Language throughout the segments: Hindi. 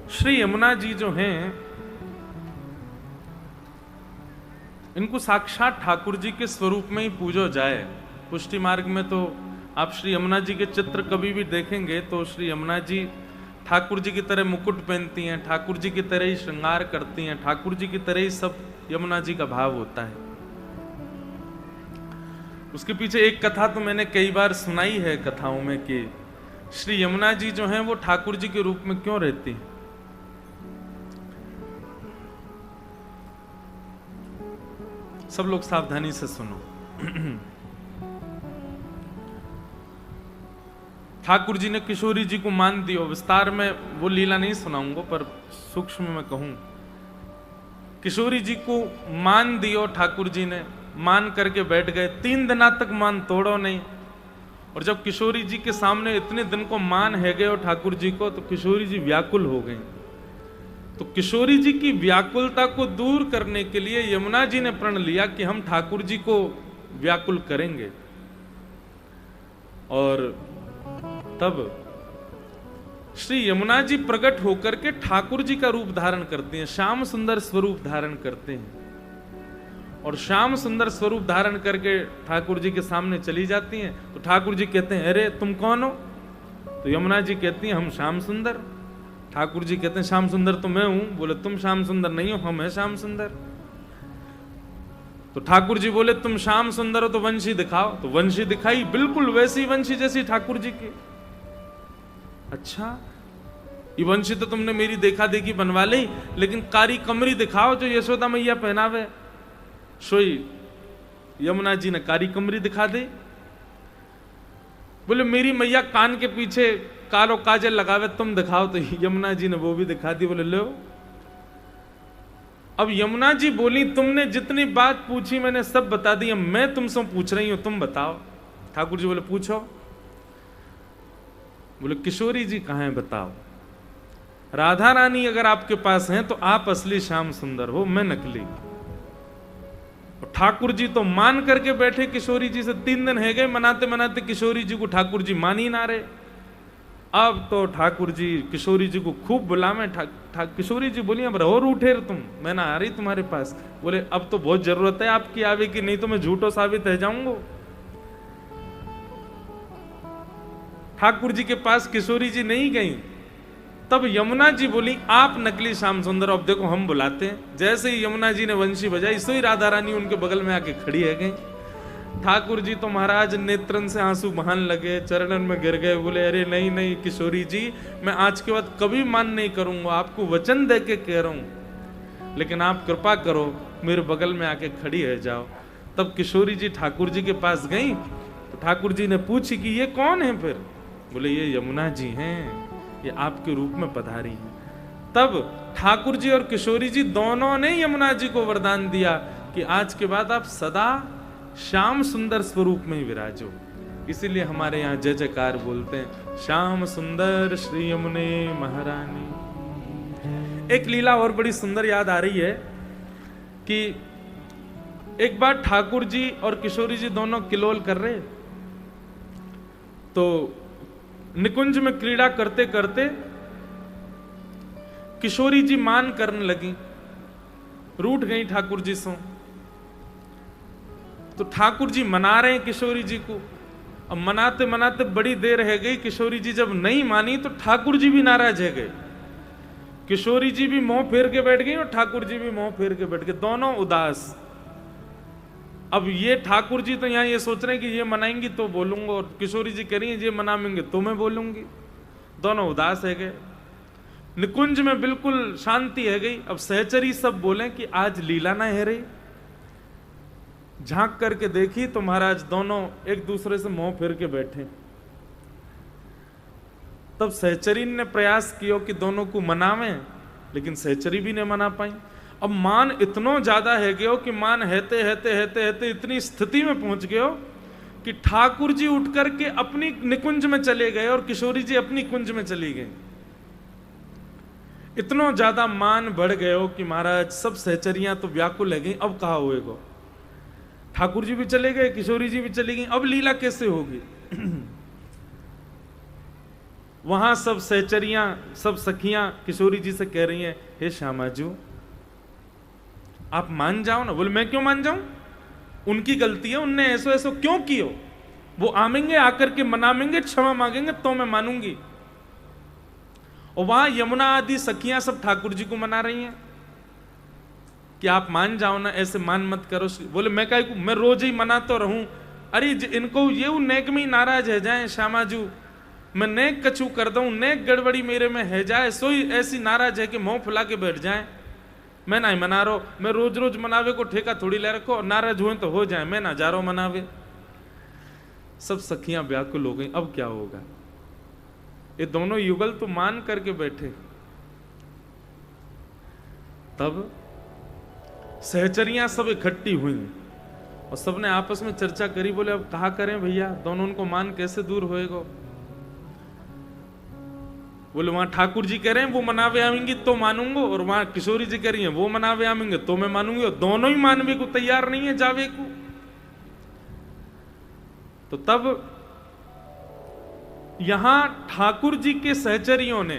श्री यमुना जी जो हैं, इनको साक्षात ठाकुर जी के स्वरूप में ही पूजो जाए। पुष्टि मार्ग में तो आप श्री यमुना जी के चित्र कभी भी देखेंगे तो श्री यमुना जी ठाकुर जी की तरह मुकुट पहनती हैं, ठाकुर जी की तरह ही श्रृंगार करती हैं, ठाकुर जी की तरह ही सब यमुना जी का भाव होता है। उसके पीछे एक कथा तो मैंने कई बार सुनाई है कथाओं में कि श्री यमुना जी जो हैं वो ठाकुर जी के रूप में क्यों रहती हैं। सब लोग सावधानी से सुनो। ठाकुर जी ने किशोरी जी को मान दियो। विस्तार में वो लीला नहीं सुनाऊंगा, पर सूक्ष्म में कहूं, किशोरी जी को मान दियो ठाकुर जी ने, मान करके बैठ गए। 3 दिना तक मान तोड़ो नहीं। और जब किशोरी जी के सामने इतने दिन को मान है गए ठाकुर जी को, तो किशोरी जी व्याकुल हो गई। तो किशोरी जी की व्याकुलता को दूर करने के लिए यमुना जी ने प्रण लिया कि हम ठाकुर जी को व्याकुल करेंगे। और तब श्री यमुना जी प्रकट होकर के ठाकुर जी का रूप धारण करते हैं, श्याम सुंदर स्वरूप धारण करते हैं। और श्याम सुंदर स्वरूप धारण करके ठाकुर जी के सामने चली जाती हैं। तो ठाकुर जी कहते हैं, अरे तुम कौन हो? तो यमुना जी कहती हैं, हम श्याम सुंदर। ठाकुर जी कहते हैं, श्याम सुंदर तो मैं हूं। बोले, तुम श्याम सुंदर नहीं हो, हम हैं श्याम सुंदर। तो ठाकुर जी बोले, तुम श्याम सुंदर हो तो वंशी दिखाओ। तो वंशी दिखाई, बिल्कुल वैसी वंशी जैसी ठाकुर जी की। अच्छा, ये वंशी तो तुमने मेरी देखा देखी बनवा ली, लेकिन कारी कमरी दिखाओ जो यशोदा मैया पहनावे। सोई यमुना जी ने कारी कमरी दिखा दी। बोले, मेरी मैया कान के पीछे कालो काजल लगावे, तुम दिखाओ। तो यमुना जी ने वो भी दिखा दी। बोले, लो। अब यमुना जी बोली, तुमने जितनी बात पूछी मैंने सब बता दी, मैं तुमसे पूछ रही हूं, तुम बताओ। ठाकुर जी बोले, पूछो। बोले, किशोरी जी कहां है, बताओ। राधा रानी अगर आपके पास हैं तो आप असली श्याम सुंदर हो, मैं नकली। और ठाकुर जी तो मान करके बैठे किशोरी जी से। 3 दिन है गए मनाते मनाते किशोरी जी को ठाकुर जी मान ही ना रहे। अब तो ठाकुर जी किशोरी जी को खूब बुलावे। किशोरी जी बोली, अब रहो रूठे तुम, मैं ना आ रही तुम्हारे पास। बोले, अब तो बहुत जरूरत है आपकी आवे की, नहीं तो मैं झूठो साबित रह जाऊंगा। ठाकुर जी के पास किशोरी जी नहीं गई। तब यमुना जी बोली, आप नकली श्याम सुंदर, अब देखो हम बुलाते हैं। जैसे ही यमुना जी ने वंशी बजाई, सो ही राधा रानी उनके बगल में आके खड़ी है गई। ठाकुर जी तो महाराज नेत्रन से आंसू बहाने लगे, चरणन में गिर गए। बोले, अरे नहीं नहीं किशोरी जी, मैं आज के बाद कभी मान नहीं करूंगा, आपको वचन दे के कह रहा हूं, लेकिन आप कृपा करो मेरे बगल में आके खड़ी है जाओ। तब किशोरी जी ठाकुर जी के पास गई। तो ठाकुर जी ने पूछी कि ये कौन है फिर? बोले, ये यमुना जी हैं, ये आपके रूप में पधारी हैं। तब ठाकुर जी और किशोरी जी दोनों ने यमुना जी को वरदान दिया कि आज के बाद आप सदा श्याम सुंदर स्वरूप में ही विराजो। इसीलिए हमारे यहाँ जय जयकार बोलते हैं, श्याम सुंदर श्री यमुने महारानी। एक लीला और बड़ी सुंदर याद आ रही है कि एक बार ठाकुर जी और किशोरी जी दोनों किलोल कर रहे, तो निकुंज में क्रीड़ा करते करते किशोरी जी मान करने लगी, रूठ गई ठाकुर जी से। तो ठाकुर जी मना रहे हैं किशोरी जी को। अब मनाते मनाते बड़ी देर रह गई, किशोरी जी जब नहीं मानी तो ठाकुर जी भी नाराज है गए। किशोरी जी भी मुंह फेर के बैठ गई और ठाकुर जी भी मुंह फेर के बैठ गए, दोनों उदास। अब ये ठाकुर जी तो यहाँ ये सोच रहे हैं कि ये मनाएंगी तो बोलूंगा, और किशोरी जी कह रही है ये मनाएंगे तो मैं बोलूंगी। दोनों उदास है गए। निकुंज में बिल्कुल शांति है गई। अब सहचरी सब बोले कि आज लीला ना है रही। झांक करके देखी तो महाराज दोनों एक दूसरे से मुंह फेर के बैठे। तब सहचरी ने प्रयास किया कि दोनों को मनावें, लेकिन सहचरी भी नहीं मना पाई। अब मान इतनो ज्यादा है गयो कि मान हेते हेते हेते हेते इतनी स्थिति में पहुंच गयो कि ठाकुर जी उठ करके अपनी निकुंज में चले गए और किशोरी जी अपनी कुंज में चली गई। इतना ज्यादा मान बढ़ गयो कि महाराज सब सहचरियां तो व्याकुल है गई, अब कहा होएगा। ठाकुर जी भी चले गए, किशोरी जी भी चली गई, अब लीला कैसे होगी? वहां सब सहचरियां, सब सखियां किशोरी जी से कह रही हैं, हे श्यामाजू आप मान जाओ ना। बोले मैं क्यों मान जाऊं, उनकी गलती है, उनने ऐसो ऐसो क्यों कियो, वो आमेंगे, आकर के मनामेंगे, क्षमा मांगेंगे तो मैं मानूंगी। और वहां यमुना आदि सखियां सब ठाकुर जी को मना रही हैं कि आप मान जाओ ना, ऐसे मान मत करो। बोले मैं क्या, मैं रोज ही मना तो रहूं, अरे इनको ये नेक में ही नाराज है जाए श्यामाजू, मैं नेक कछु कर दूं, नेक गड़बड़ी मेरे में है जाए, सोई ऐसी नाराज है कि मुंह फुला के बैठ जाए। मैं नहीं मना रहा, मैं रोज रोज मनावे को ठेका थोड़ी ले रखो, नाराज हुए तो हो जाए, मैं ना जा रहा हूं मनावे। सब सखियां व्याकुल हो गई, अब क्या होगा। ये दोनों युगल तो मान करके बैठे। तब सहचरियां सब इकट्ठी हुई और सबने आपस में चर्चा करी। बोले अब कहा करें भैया, दोनों उनको मान कैसे दूर होएगा। बोले वहां ठाकुर जी कह रहे हैं वो मनावे आवेंगी तो मानूंगा, और वहां किशोरी जी कह रही हैं वो मनावे आवेंगे तो मैं मानूंगी, और दोनों ही मानवे को तैयार नहीं है जावे को। तो तब यहां ठाकुर जी के सहचरियों ने,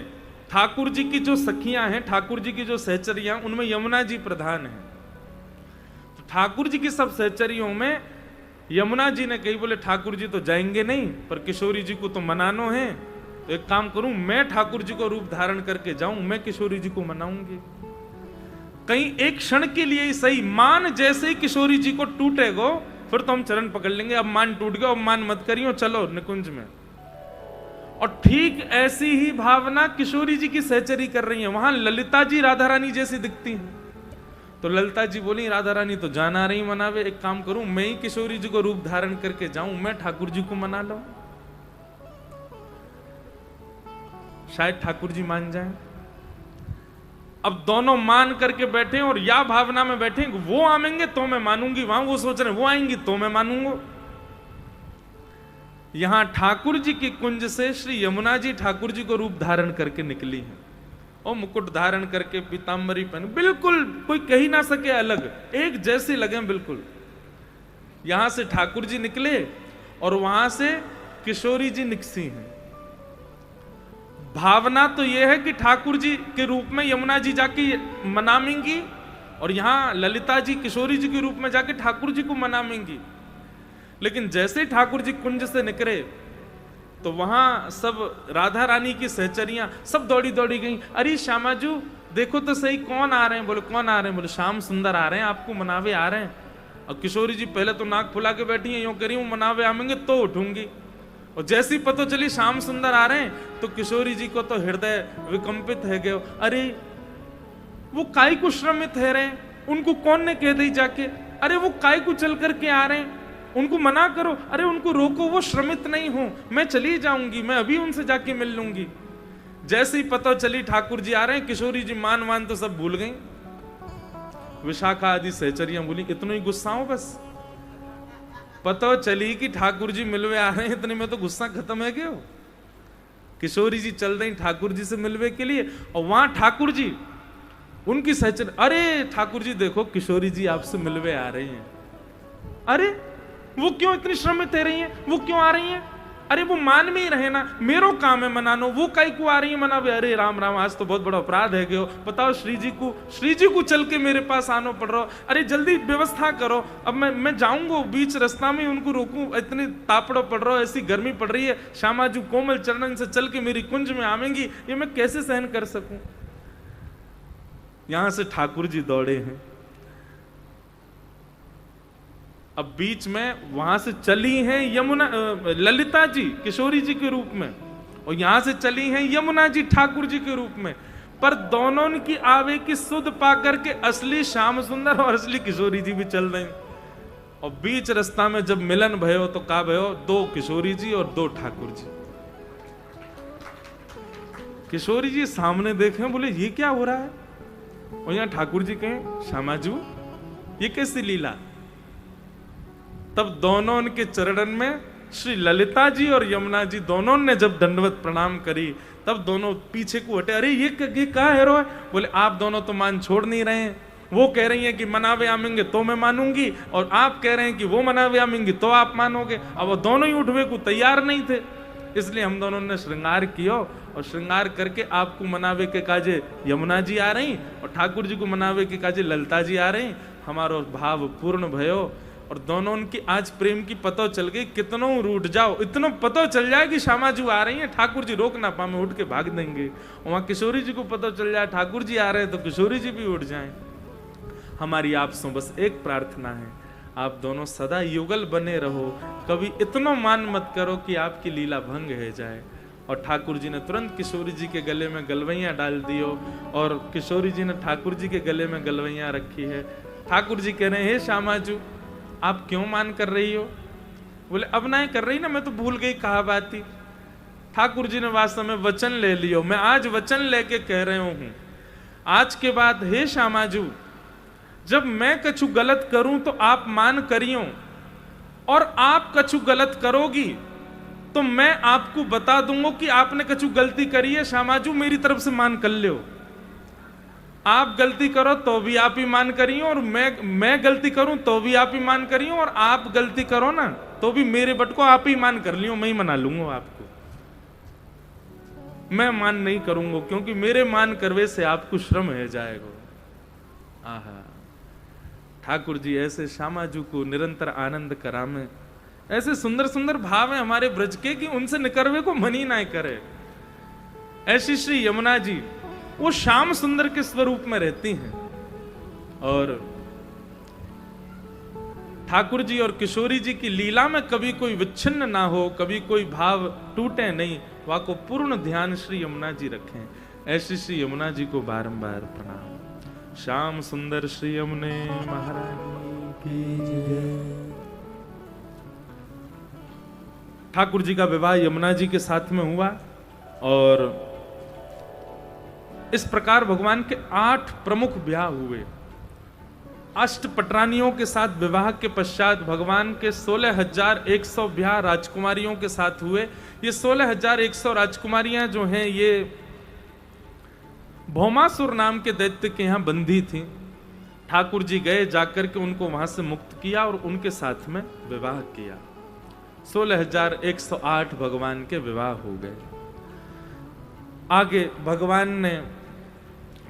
ठाकुर जी की जो सखियां हैं, ठाकुर जी की जो सहचरियां, उनमें यमुना जी प्रधान हैं। तो ठाकुर जी की सब सहचरियों में यमुना जी ने कही, बोले ठाकुर जी तो जाएंगे नहीं, पर किशोरी जी को तो मनानो है, तो एक काम करूं, मैं ठाकुर जी को रूप धारण करके जाऊं, मैं किशोरी जी को मनाऊंगी। कहीं एक क्षण के लिए ही सही, मान जैसे ही किशोरी जी को टूटेगो फिर तो हम चरण पकड़ लेंगे, अब मान टूट गया, अब मान मत करियो, चलो निकुंज में। और ठीक ऐसी ही भावना किशोरी जी की सहचरी कर रही है। वहां ललिता जी राधा रानी जैसी दिखती हैं, तो ललिता जी बोली राधा रानी तो जान आ रही मनावे, एक काम करूं मैं ही किशोरी जी को रूप धारण करके जाऊं, मैं ठाकुर जी को मना लूं, शायद ठाकुर जी मान जाएं। अब दोनों मान करके बैठे और या भावना में बैठे, वो आएंगे तो मैं मानूंगी, वहां वो सोच रहे वो आएंगी तो मैं मानूंगा। यहां ठाकुर जी की कुंज से श्री यमुना जी ठाकुर जी को रूप धारण करके निकली है, और मुकुट धारण करके पीतांबरी पहन, बिल्कुल कोई कह ही ना सके अलग, एक जैसे लगे बिल्कुल। यहां से ठाकुर जी निकले और वहां से किशोरी जी निकसी हैं। भावना तो यह है कि ठाकुर जी के रूप में यमुना जी जाके मनामेंगी, और यहां ललिता जी किशोरी जी के रूप में जाके ठाकुर जी को मनामेंगी। लेकिन जैसे ठाकुर जी कुंज से निकले तो वहां सब राधा रानी की सहचरियां सब दौड़ी दौड़ी गई, अरे श्यामाजू देखो तो सही कौन आ रहे हैं। बोले कौन आ रहे हैं, बोले श्याम सुंदर आ रहे हैं, आपको मनावे आ रहे हैं। और किशोरी जी पहले तो नाक फुला के बैठी हैं, यूं कह रही हूं मनावे आवेंगे तो उठूंगी, और जैसी पता चली श्याम सुंदर आ रहे हैं तो किशोरी जी को तो हृदय विकंपित है गए। अरे वो काय को श्रमित है रहे, उनको कौन ने कह दी जाके, अरे वो काय को चल करके आ रहे हैं, उनको मना करो, अरे उनको रोको, वो श्रमित नहीं हो, मैं चली जाऊंगी, मैं अभी उनसे जाके मिल लूंगी। जैसे ही पता चली ठाकुर जी आ रहे हैं, किशोरी जी मान तो सब भूल गई। विशाखा आदि सहचरियां बोली इतना ही गुस्सा हो, बस पता चली कि ठाकुर जी मिलवे आ रहे हैं, इतने में तो गुस्सा खत्म है क्यों। किशोरी जी चल रही ठाकुर जी से मिलवे के लिए, और वहां ठाकुर जी उनकी सहचर, अरे ठाकुर जी देखो किशोरी जी आपसे मिलवे आ रही हैं। अरे वो क्यों इतनी श्रमित है रही हैं, वो क्यों आ रही हैं, अरे वो मान में ही रहे ना, मेरो काम है मनानो, वो काई को आ रही है मनावे। अरे राम राम, आज तो बहुत बड़ा अपराध है गयो, बताओ श्री जी को चल के मेरे पास आना पड़ रहा, अरे जल्दी व्यवस्था करो, अब मैं जाऊंगा बीच रास्ता में उनको रोकूं, इतनी तापड़ो पड़ रहा, ऐसी गर्मी पड़ रही है, श्यामाजू कोमल चरणन से चल के मेरी कुंज में आवेंगी, ये मैं कैसे सहन कर सकूं। यहां से ठाकुर जी दौड़े हैं, अब बीच में वहां से चली हैं यमुना ललिता जी किशोरी जी के रूप में, और यहां से चली हैं यमुना जी ठाकुर जी के रूप में, पर दोनों की आवे की सुध पाकर के असली श्याम सुंदर और असली किशोरी जी भी चल रहे हैं। और बीच रास्ता में जब मिलन भयो तो का भयो, दो किशोरी जी और दो ठाकुर जी। किशोरी जी सामने देखे, बोले ये क्या हो रहा है, और यहां ठाकुर जी कहें श्यामाजू ये कैसी लीला। तब दोनों उनके चरणन में श्री ललिता जी और यमुना जी दोनों ने जब दंडवत प्रणाम करी, तब दोनों पीछे को हटे, अरे ये क्या है रो है। बोले आप दोनों तो मान छोड़ नहीं रहे हैं, वो कह रही हैं कि मनावे आमेंगे तो मैं मानूंगी, और आप कह रहे हैं कि वो मनावे आमेंगी तो आप मानोगे। अब वो दोनों ही उठवे को तैयार नहीं थे। इसलिए हम दोनों ने श्रृंगार कियो और श्रृंगार करके आपको मनावे के काजे यमुना जी आ रही और ठाकुर जी को मनावे के काजे ललिता जी आ रही। हमारो भाव पूर्ण भयो और दोनों की आज प्रेम की पतो चल गई। कितनों रूठ जाओ, इतना पतो चल जाए कि श्यामा जी आ रही है, ठाकुर जी रोक ना पाए, उठ के भाग देंगे। वहां किशोरी जी को पता चल जाए ठाकुर जी आ रहे हैं तो किशोरी जी भी उठ जाएं। हमारी आपसे बस एक प्रार्थना है, आप दोनों सदा युगल बने रहो, कभी इतना मान मत करो कि आपकी लीला भंग है जाए। और ठाकुर जी ने तुरंत किशोरी जी के गले में गलवैया डाल दियो और किशोरी जी ने ठाकुर जी के गले में गलवैया रखी है। ठाकुर जी कह रहे हैं, हे श्यामाजू आप क्यों मान कर रही हो? बोले अब ना कर रही ना, मैं तो भूल गई कहा बात थी। ठाकुर जी ने वास्तव में वचन ले लियो, मैं आज वचन लेके कह रहे हूं, आज के बाद हे श्यामाजू जब मैं कछु गलत करूं तो आप मान करियो और आप कछु गलत करोगी तो मैं आपको बता दूंगा कि आपने कछु गलती करी है, श्यामाजू मेरी तरफ से मान कर लो। आप गलती करो तो भी आप ही मान करियो और मैं गलती करूं तो भी आप ही मान करियो और आप गलती करो ना तो भी मेरे बट को आप ही मान कर लियो, मैं ही मना लूंगा आपको। मैं मान नहीं करूंगा क्योंकि मेरे मान करवे से आपको श्रम है जाएगा। आहा, ठाकुर जी ऐसे श्यामाजू को निरंतर आनंद करामे। ऐसे सुंदर सुंदर भाव है हमारे ब्रज के कि उनसे निकरवे को मन ही ना करे। ऐसी श्री यमुना जी वो श्याम सुंदर के स्वरूप में रहती हैं और ठाकुर जी और किशोरी जी की लीला में कभी कोई विच्छिन्न ना हो, कभी कोई भाव टूटे नहीं, वह को पूर्ण ध्यान श्री यमुना जी रखें। ऐसी श्री यमुना जी को बारंबार प्रणाम। श्याम सुंदर श्री यमुने महारानी की जय। ठाकुर जी का विवाह यमुना जी के साथ में हुआ और इस प्रकार भगवान के 8 प्रमुख ब्याह हुए। अष्ट पटरानियों के साथ विवाह के पश्चात भगवान के 16,100 ब्याह राजकुमारियों के साथ हुए। ये 16,100 राजकुमारियां जो हैं ये भौमासुर नाम के दैत्य के यहां बंदी थी। ठाकुर जी गए, जाकर के उनको वहां से मुक्त किया और उनके साथ में विवाह किया। 16,108 भगवान के विवाह हो गए। आगे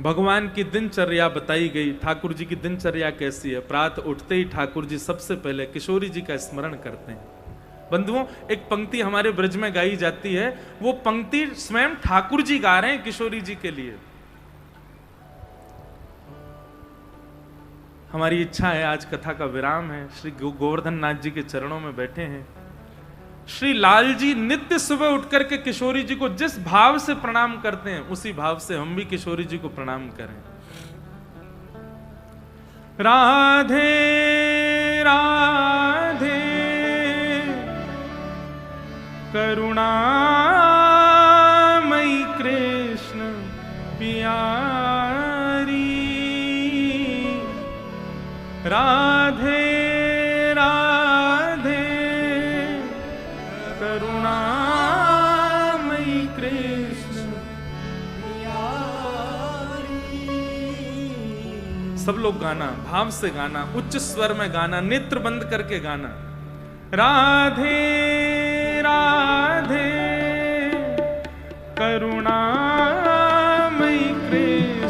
भगवान की दिनचर्या बताई गई। ठाकुर जी की दिनचर्या कैसी है? प्रातः उठते ही ठाकुर जी सबसे पहले किशोरी जी का स्मरण करते हैं। बंधुओं, एक पंक्ति हमारे ब्रज में गाई जाती है, वो पंक्ति स्वयं ठाकुर जी गा रहे हैं किशोरी जी के लिए। हमारी इच्छा है, आज कथा का विराम है, श्री गोवर्धन नाथ जी के चरणों में बैठे हैं। श्री लाल जी नित्य सुबह उठकर के किशोरी जी को जिस भाव से प्रणाम करते हैं उसी भाव से हम भी किशोरी जी को प्रणाम करें। राधे राधे करुणामयी कृष्ण प्यारी, राधे राधे करुणामयी कृष्ण प्यारी। सब लोग गाना, भाव से गाना, उच्च स्वर में गाना, नेत्र बंद करके गाना। राधे राधे करुणामयी कृष्ण